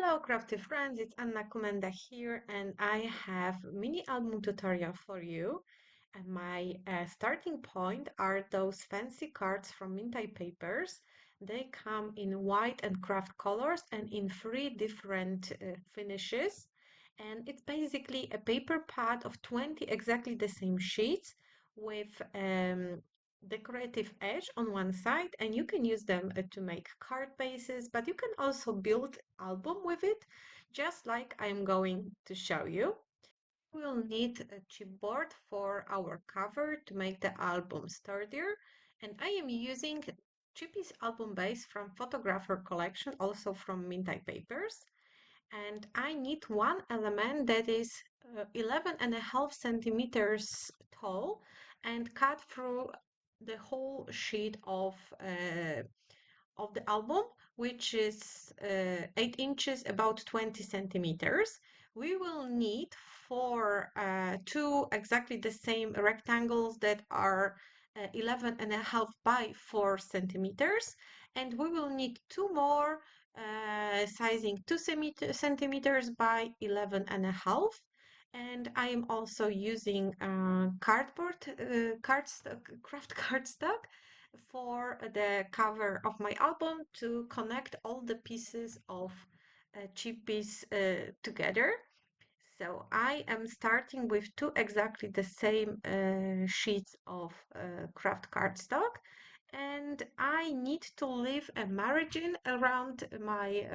Hello, crafty friends, it's Anna Komenda here, and I have a mini album tutorial for you. And my starting point are those fancy cards from Mintay Papers. They come in white and craft colors and in three different finishes. And it's basically a paper pad of 20 exactly the same sheets with decorative edge on one side, and you can use them to make card bases, but you can also build album with it, just like I'm going to show you. We'll need a chipboard for our cover to make the album sturdier, and I am using Chippy's album base from Photographer collection, also from Mintay Papers. And I need one element that is 11.5 centimeters tall and cut through the whole sheet of the album, which is 8 inches, about 20 centimeters. We will need two exactly the same rectangles that are 11.5 by 4 centimeters, and we will need two more sizing 2 centimeters by 11.5. And I am also using cardboard craft cardstock for the cover of my album to connect all the pieces of chippies together. So I am starting with two exactly the same sheets of craft cardstock, and I need to leave a margin around my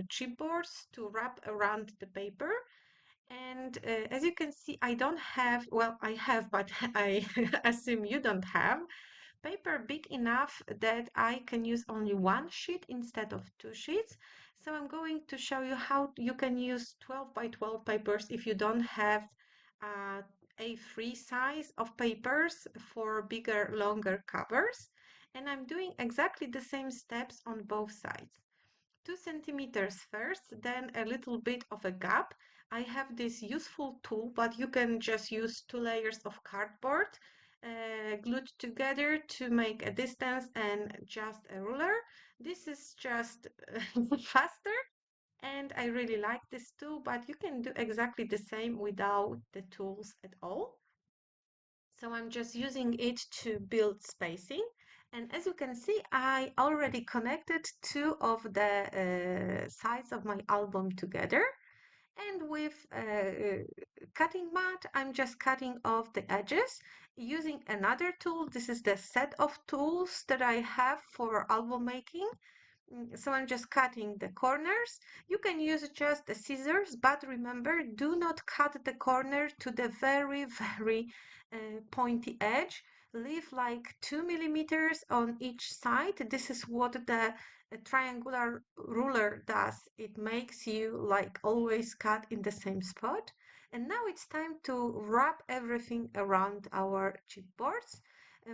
chipboards to wrap around the paper. And as you can see, I don't have, well, I have, but I assume you don't have paper big enough that I can use only one sheet instead of two sheets. So I'm going to show you how you can use 12 by 12 papers if you don't have uh, A3 size of papers for bigger, longer covers. And I'm doing exactly the same steps on both sides. 2 centimeters first, then a little bit of a gap. I have this useful tool, but you can just use two layers of cardboard glued together to make a distance and just a ruler. This is just faster, and I really like this tool, but you can do exactly the same without the tools at all. So I'm just using it to build spacing. And as you can see, I already connected two of the sides of my album together. And with a cutting mat, I'm just cutting off the edges using another tool. This is the set of tools that I have for album making. So I'm just cutting the corners. You can use just the scissors, but remember, do not cut the corner to the very, very pointy edge. Leave like 2 millimeters on each side. This is what the triangular ruler does. It makes you like always cut in the same spot. And now it's time to wrap everything around our chipboards.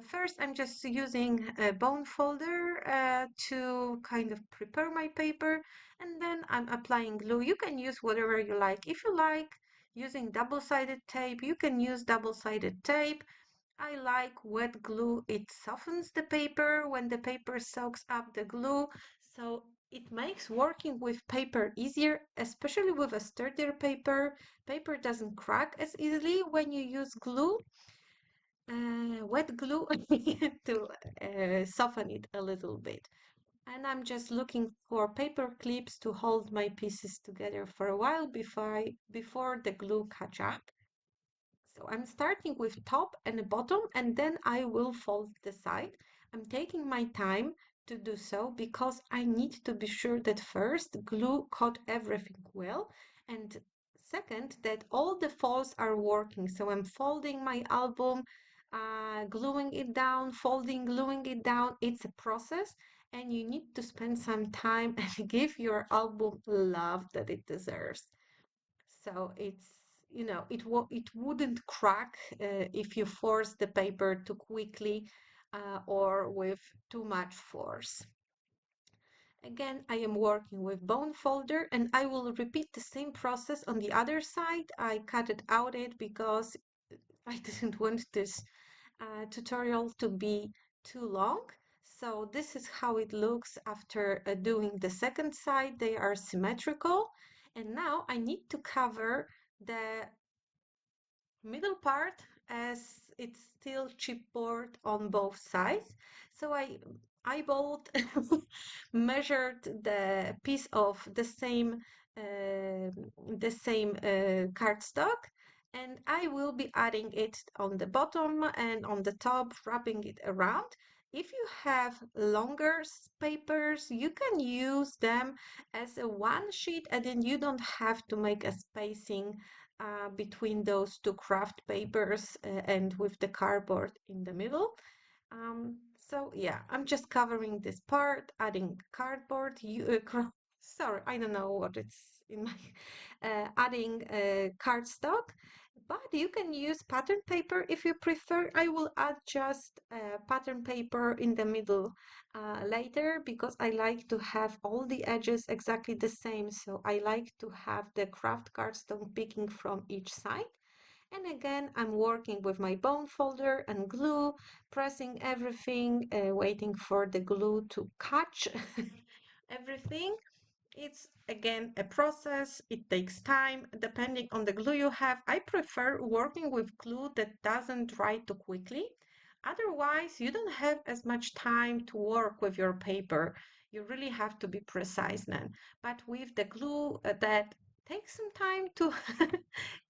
First, I'm just using a bone folder to kind of prepare my paper, and then I'm applying glue. You can use whatever you like. If you like using double-sided tape, you can use double-sided tape. I like wet glue. It softens the paper when the paper soaks up the glue, so it makes working with paper easier, especially with a sturdier paper. Paper doesn't crack as easily when you use glue, wet glue to soften it a little bit. And I'm just looking for paper clips to hold my pieces together for a while before the glue catch up. So I'm starting with top and bottom, and then I will fold the side. I'm taking my time to do so because I need to be sure that first glue coat everything well, and second that all the folds are working. So I'm folding my album, gluing it down, folding, gluing it down. It's a process, and you need to spend some time and give your album love that it deserves. So it wouldn't crack if you force the paper too quickly or with too much force. Again, I am working with bone folder, and I will repeat the same process on the other side. I cut it out because I didn't want this tutorial to be too long. So this is how it looks after doing the second side. They are symmetrical. And now I need to cover the middle part as it's still chipboard on both sides. So I eyeballed, measured the piece of the same cardstock, and I will be adding it on the bottom and on the top, wrapping it around. If you have longer papers, you can use them as a one sheet, and then you don't have to make a spacing between those two craft papers and with the cardboard in the middle. So yeah, I'm just covering this part, adding cardboard. Sorry, I don't know what it's in my adding cardstock, but you can use pattern paper if you prefer. I will add just pattern paper in the middle later because I like to have all the edges exactly the same. So I like to have the craft cardstock picking from each side. And again, I'm working with my bone folder and glue, pressing everything, waiting for the glue to catch everything. It's again a process. It takes time depending on the glue you have. I prefer working with glue that doesn't dry too quickly. Otherwise, you don't have as much time to work with your paper. You really have to be precise then. But with the glue that takes some time to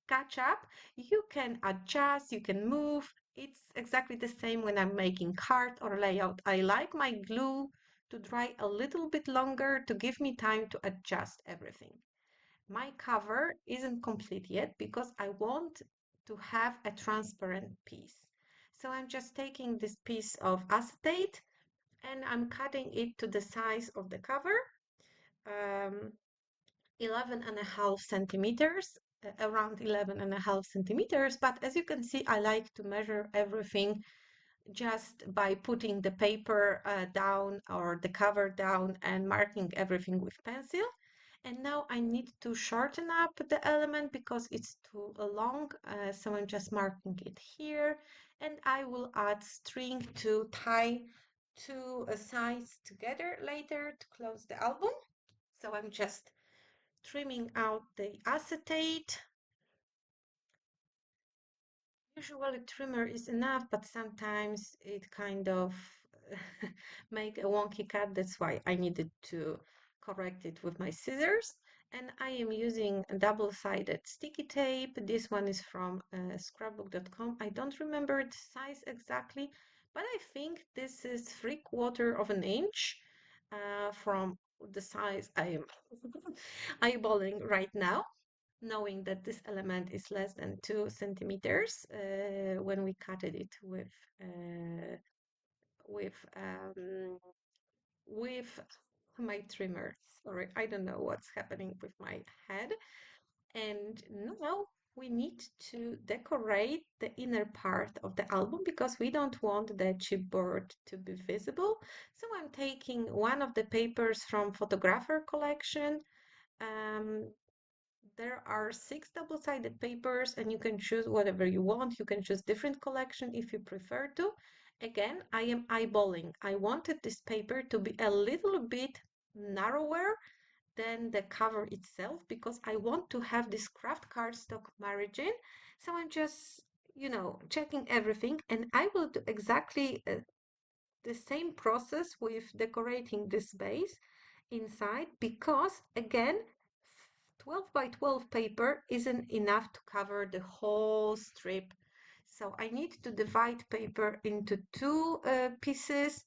catch up, you can adjust, you can move. It's exactly the same when I'm making card or layout. I like my glue to dry a little bit longer to give me time to adjust everything. My cover isn't complete yet because I want to have a transparent piece. So I'm just taking this piece of acetate and I'm cutting it to the size of the cover, um, 11 and a half centimeters, around 11 and a half centimeters. But as you can see, I like to measure everything just by putting the paper down or the cover down and marking everything with pencil. And now I need to shorten up the element because it's too long. So I'm just marking it here. And I will add string to tie two sides together later to close the album. So I'm just trimming out the acetate. Usually trimmer is enough, but sometimes it kind of make a wonky cut. That's why I needed to correct it with my scissors. And I am using a double-sided sticky tape. This one is from scrapbook.com. I don't remember the size exactly, but I think this is 3/4 of an inch from the size I am eyeballing right now, knowing that this element is less than 2 centimeters when we cutted it uh, with um, with my trimmer. Sorry, I don't know what's happening with my head. And now we need to decorate the inner part of the album because we don't want the chipboard to be visible. So I'm taking one of the papers from photographer collection. Um, there are 6 double-sided papers and you can choose whatever you want. You can choose different collection if you prefer to. Again, I am eyeballing. I wanted this paper to be a little bit narrower than the cover itself because I want to have this craft cardstock margin. So I'm just, checking everything and I will do exactly the same process with decorating this base inside because again 12 by 12 paper isn't enough to cover the whole strip. So I need to divide paper into two pieces,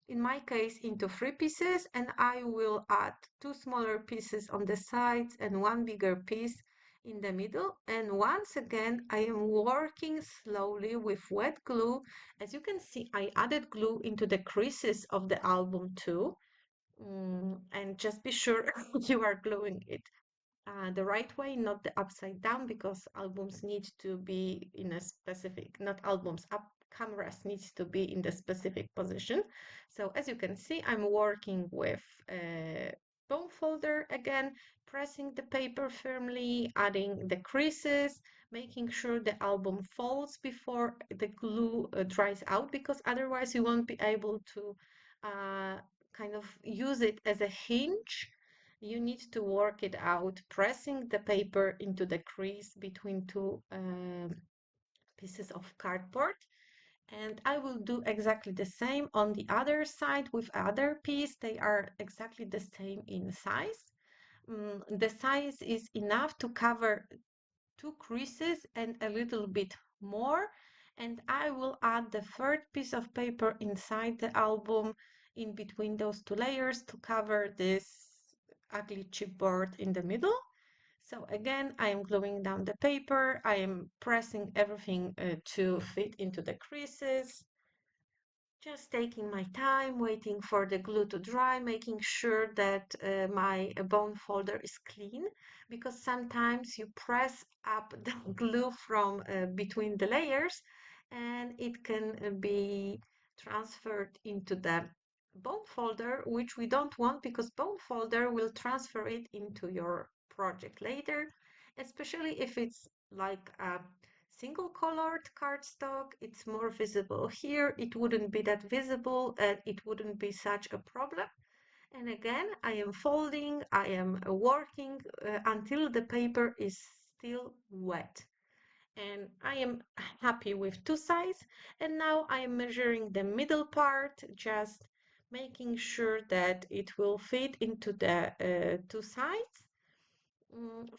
in my case into 3 pieces, and I will add 2 smaller pieces on the sides and one bigger piece in the middle. And once again, I am working slowly with wet glue. As you can see, I added glue into the creases of the album too. And just be sure you are gluing it the right way, not the upside down, because albums need to be in a specific, not albums, up cameras needs to be in the specific position. So as you can see, I'm working with a bone folder again, pressing the paper firmly, adding the creases, making sure the album folds before the glue dries out, because otherwise you won't be able to uh, kind of use it as a hinge, you need to work it out, pressing the paper into the crease between two pieces of cardboard. And I will do exactly the same on the other side with other piece. They are exactly the same in size. The size is enough to cover two creases and a little bit more. And I will add the third piece of paper inside the album in between those two layers to cover this ugly chipboard in the middle. So again, I am gluing down the paper. I am pressing everything to fit into the creases. Just taking my time, waiting for the glue to dry, making sure that my bone folder is clean, because sometimes you press up the glue from between the layers and it can be transferred into the bone folder, which we don't want because bone folder will transfer it into your project later, especially if it's like a single colored cardstock, it's more visible. Here, it wouldn't be that visible and it wouldn't be such a problem. And again, I am folding, I am working until the paper is still wet. And I am happy with two sides. And now I am measuring the middle part, just making sure that it will fit into the two sides.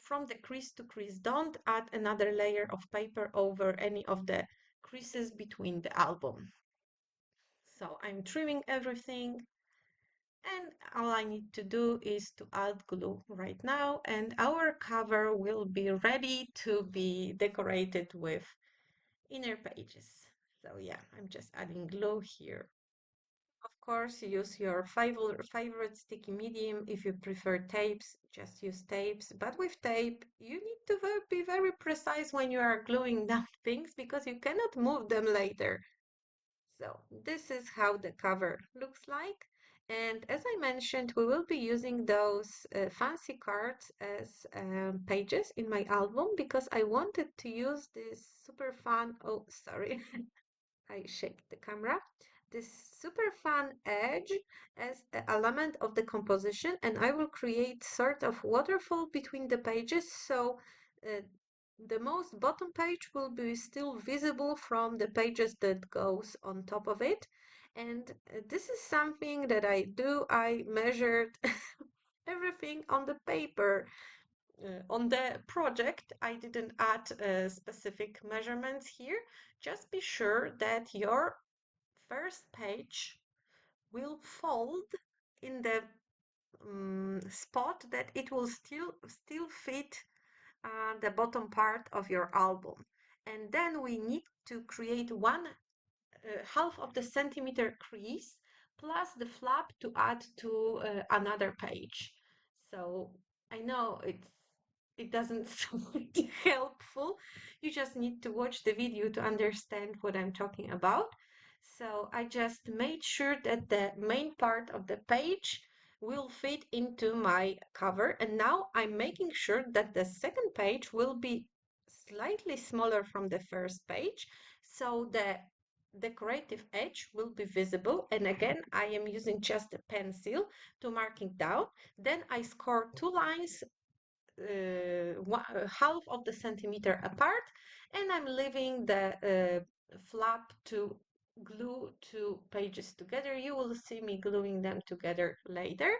From the crease to crease. Don't add another layer of paper over any of the creases between the album. So I'm trimming everything, and all I need to do is to add glue right now, and our cover will be ready to be decorated with inner pages. So yeah, I'm just adding glue here. Of course, use your favorite sticky medium. If you prefer tapes, just use tapes. But with tape, you need to be very precise when you are gluing down things because you cannot move them later. So this is how the cover looks like. And as I mentioned, we will be using those fancy cards as pages in my album because I wanted to use this super fun, oh, sorry, I shake the camera, this super fun edge as an element of the composition, and I will create sort of waterfall between the pages, so uh, the most bottom page will be still visible from the pages that goes on top of it. And this is something that I do. I measured everything on the paper. On the project, I didn't add specific measurements here. Just be sure that your first page will fold in the spot that it will still fit the bottom part of your album. And then we need to create one half of the centimeter crease plus the flap to add to another page. So I know it doesn't sound helpful. You just need to watch the video to understand what I'm talking about. So I just made sure that the main part of the page will fit into my cover. And now I'm making sure that the second page will be slightly smaller from the first page. So the decorative edge will be visible. And again, I am using just a pencil to mark it down. Then I score two lines half of the centimeter apart, and I'm leaving the flap to glue two pages together. You will see me gluing them together later.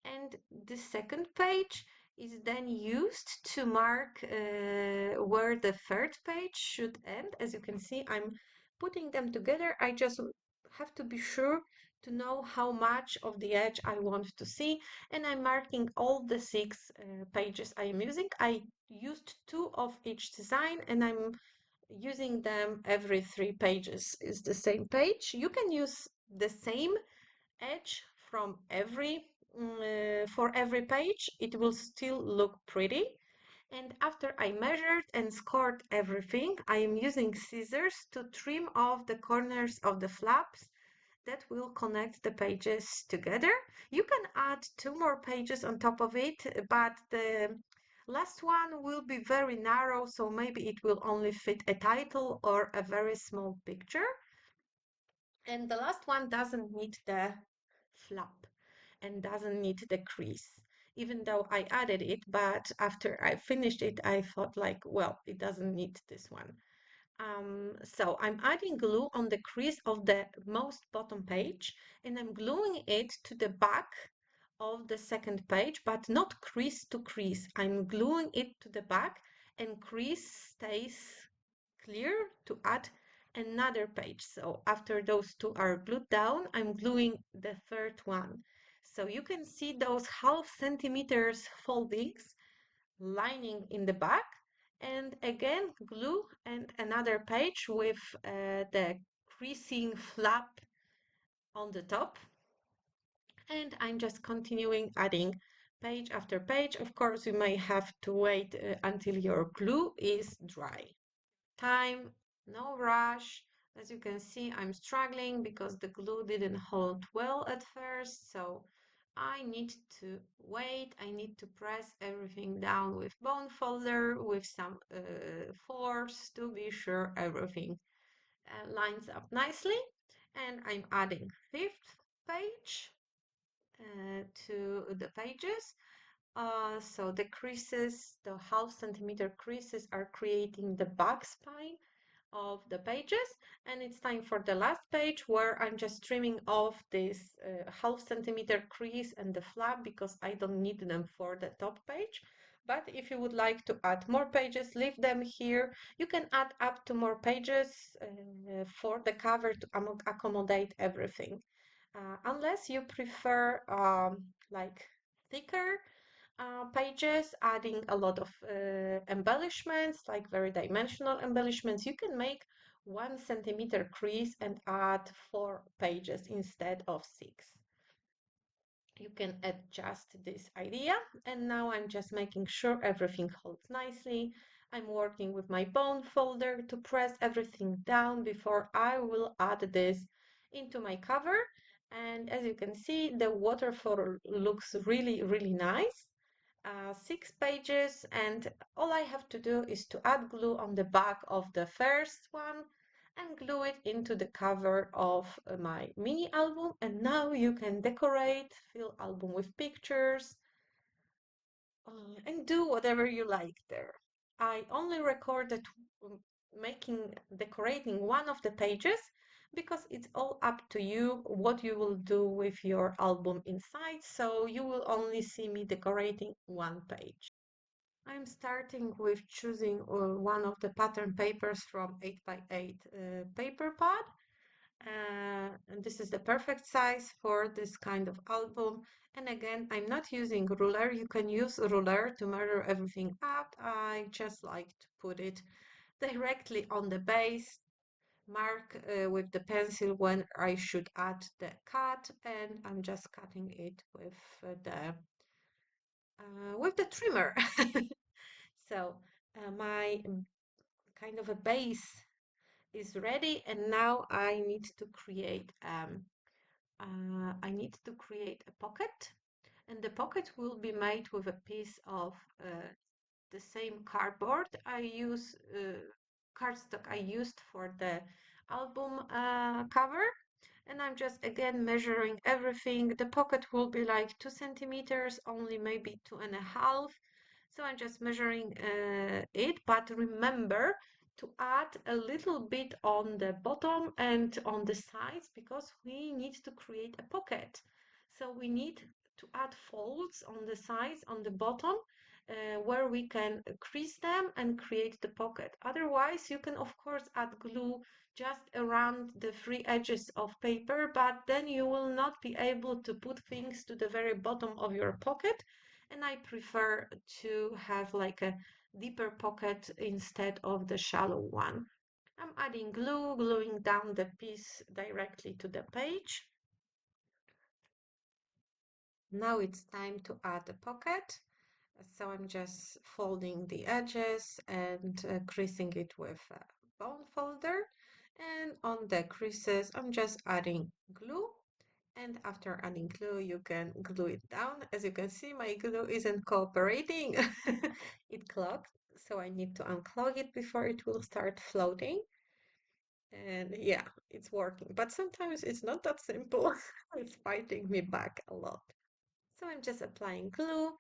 And the second page is then used to mark where the third page should end. As you can see, I'm putting them together. I just have to be sure to know how much of the edge I want to see, and I'm marking all the six pages I am using. I used two of each design, and I'm using them every 3 pages is the same page. You can use the same edge from for every page. It will still look pretty. And after I measured and scored everything, I am using scissors to trim off the corners of the flaps that will connect the pages together. You can add 2 more pages on top of it, but the last one will be very narrow, so maybe it will only fit a title or a very small picture. And the last one doesn't need the flap and doesn't need the crease. Even though I added it, but after I finished it, I thought like, well, it doesn't need this one. So I'm adding glue on the crease of the most bottom page, and I'm gluing it to the back of the second page, but not crease to crease. I'm gluing it to the back, and crease stays clear to add another page. So after those two are glued down, I'm gluing the third one. So you can see those half centimeters foldings lining in the back, and again glue and another page with the creasing flap on the top, and I'm just continuing adding page after page. Of course, you may have to wait until your glue is dry. Time, no rush. As you can see, I'm struggling because the glue didn't hold well at first, so I need to wait. I need to press everything down with bone folder with some force to be sure everything lines up nicely. And I'm adding fifth page to the pages. So the creases, the half centimeter creases are creating the back spine of the pages, and it's time for the last page where I'm just trimming off this half centimeter crease and the flap because I don't need them for the top page. But if you would like to add more pages, leave them here. You can add up to more pages for the cover to accommodate everything. Unless you prefer like thicker pages, adding a lot of embellishments, like very dimensional embellishments. You can make 1 centimeter crease and add 4 pages instead of 6. You can adjust this idea. And now I'm just making sure everything holds nicely. I'm working with my bone folder to press everything down before I will add this into my cover. And as you can see, the waterfall looks really, really nice. 6 pages, and all I have to do is to add glue on the back of the first one and glue it into the cover of my mini album. And now you can decorate, fill album with pictures, and do whatever you like there. I only recorded decorating one of the pages because it's all up to you what you will do with your album inside. So you will only see me decorating one page. I'm starting with choosing one of the pattern papers from 8x8 paper pad. And this is the perfect size for this kind of album. And again, I'm not using ruler. You can use a ruler to measure everything out. I just like to put it directly on the base, mark with the pencil when I should add the cut, and I'm just cutting it with the trimmer. So my kind of a base is ready, and now I need to create a pocket, and the pocket will be made with a piece of the same cardboard cardstock I used for the album cover. And I'm just again measuring everything. The pocket will be like 2 centimeters, only maybe 2.5. So I'm just measuring it, but remember to add a little bit on the bottom and on the sides because we need to create a pocket. So we need to add folds on the sides, on the bottom, where we can crease them and create the pocket. Otherwise, you can of course add glue just around the free edges of paper, but then you will not be able to put things to the very bottom of your pocket. And I prefer to have like a deeper pocket instead of the shallow one. I'm adding glue, gluing down the piece directly to the page. Now it's time to add the pocket. So I'm just folding the edges and creasing it with a bone folder. And on the creases, I'm just adding glue. And after adding glue, you can glue it down. As you can see, my glue isn't cooperating. It clogged, so I need to unclog it before it will start floating. And yeah, it's working. But sometimes it's not that simple. It's fighting me back a lot. So I'm just applying glue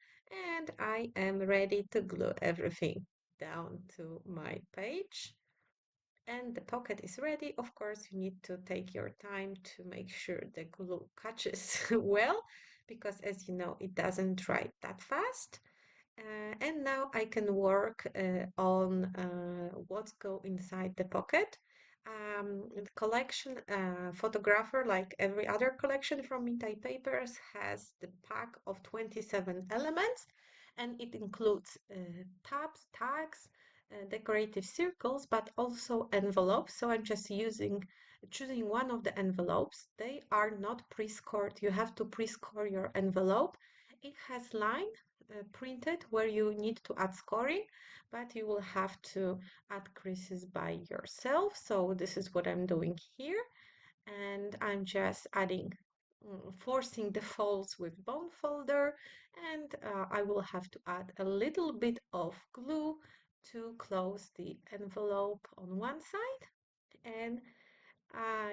and I am ready to glue everything down to my page. And the pocket is ready. Of course, you need to take your time to make sure the glue catches well, because as you know, it doesn't dry that fast. And now I can work on what go inside the pocket. The collection photographer, like every other collection from Mintay Papers, has the pack of 27 elements, and it includes tabs, tags, decorative circles, but also envelopes. So I'm just choosing one of the envelopes. They are not pre-scored. You have to pre-score your envelope. It has line printed where you need to add scoring, but you will have to add creases by yourself. So this is what I'm doing here. And I'm just adding, forcing the folds with bone folder. And I will have to add a little bit of glue to close the envelope on one side. And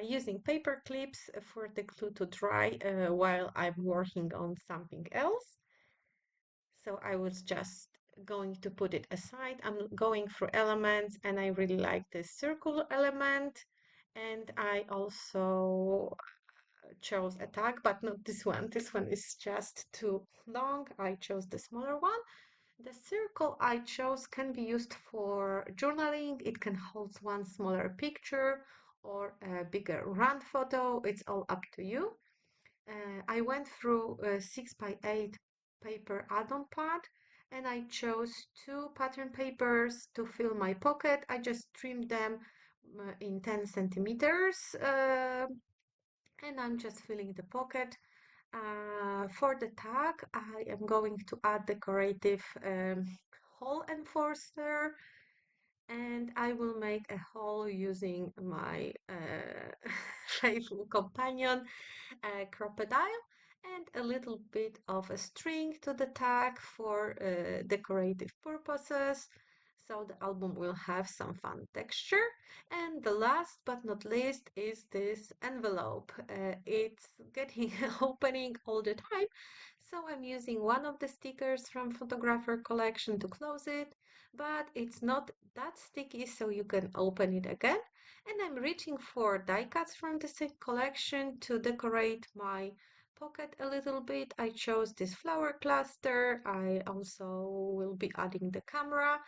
using paper clips for the glue to dry while I'm working on something else. So I was just going to put it aside. I'm going through elements and I really like this circle element. And I also chose a tag, but not this one. This one is just too long. I chose the smaller one. The circle I chose can be used for journaling. It can hold one smaller picture or a bigger round photo. It's all up to you. I went through a 6x8 paper add-on pad and I chose two pattern papers to fill my pocket. I just trimmed them in 10 centimeters and I'm just filling the pocket. For the tag, I am going to add decorative hole enforcer and I will make a hole using my faithful companion crocodile and a little bit of a string to the tag for decorative purposes. So the album will have some fun texture. And the last but not least is this envelope. It's getting opening all the time. So I'm using one of the stickers from photographer collection to close it, but it's not that sticky so you can open it again. And I'm reaching for die cuts from the same collection to decorate my pocket a little bit. I chose this flower cluster. I also will be adding the camera.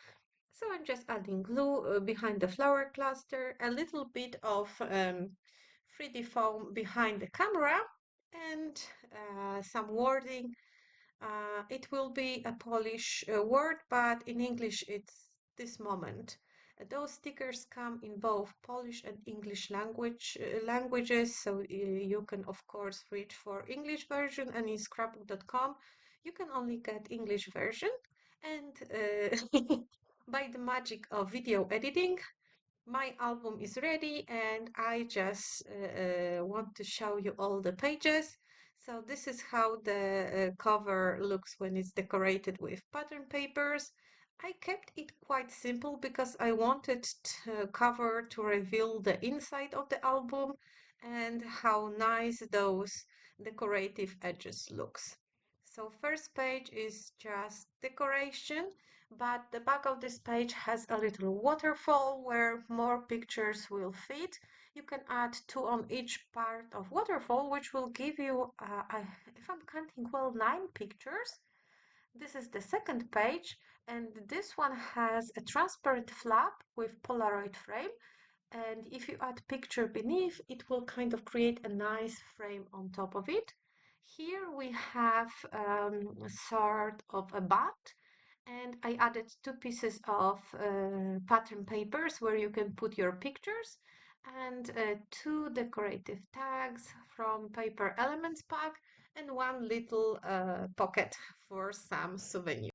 So I'm just adding glue behind the flower cluster, a little bit of 3D foam behind the camera, and some wording. It will be a Polish word, but in English it's this moment. Those stickers come in both Polish and English languages, so you can of course reach for English version, and in scrapbook.com you can only get English version. And by the magic of video editing, my album is ready and I just want to show you all the pages. So this is how the cover looks when it's decorated with pattern papers. I kept it quite simple because I wanted to cover to reveal the inside of the album and how nice those decorative edges looks. So first page is just decoration, but the back of this page has a little waterfall where more pictures will fit. You can add two on each part of waterfall, which will give you, if I'm counting well, 9 pictures. This is the second page, and this one has a transparent flap with Polaroid frame. And if you add picture beneath, it will kind of create a nice frame on top of it. Here we have sort of a bat, and I added 2 pieces of pattern papers where you can put your pictures and 2 decorative tags from Paper Elements pack and one little pocket for some souvenirs.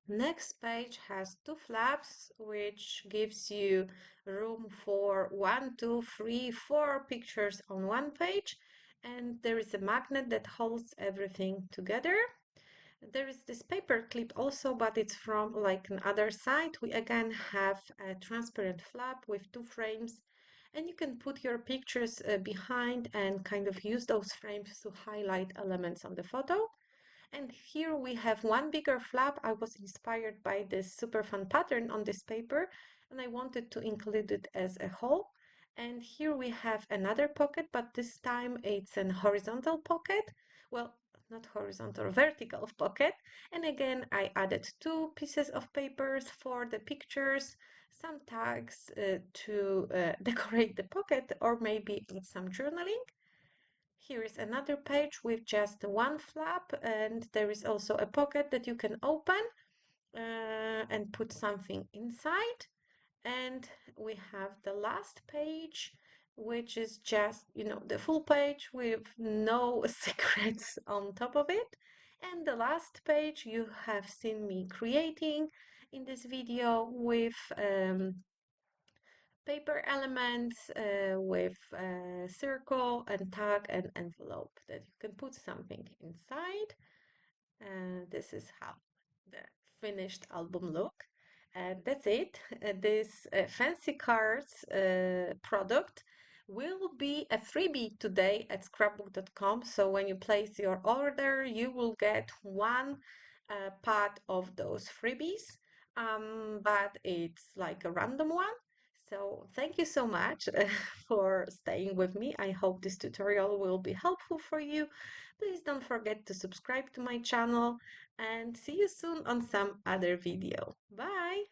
Next page has 2 flaps, which gives you room for 1, 2, 3, 4 pictures on one page. And there is a magnet that holds everything together. There is this paper clip also, but it's from like another side. We again have a transparent flap with 2 frames And you can put your pictures behind and kind of use those frames to highlight elements on the photo. And here we have one bigger flap. I was inspired by this super fun pattern on this paper, and I wanted to include it as a whole. And here we have another pocket, but this time it's an horizontal pocket. Well, not horizontal, vertical pocket. And again, I added two pieces of papers for the pictures, some tags to decorate the pocket, or maybe add some journaling. Here is another page with just one flap, and there is also a pocket that you can open and put something inside. And we have the last page, which is just, the full page with no secrets on top of it. And the last page you have seen me creating in this video with paper elements with circle and tag and envelope that you can put something inside. This is how the finished album look. That's it. This fancy cards product will be a freebie today at scrapbook.com. So when you place your order, you will get one part of those freebies, but it's like a random one. So thank you so much for staying with me. I hope this tutorial will be helpful for you. Please don't forget to subscribe to my channel and see you soon on some other video. Bye!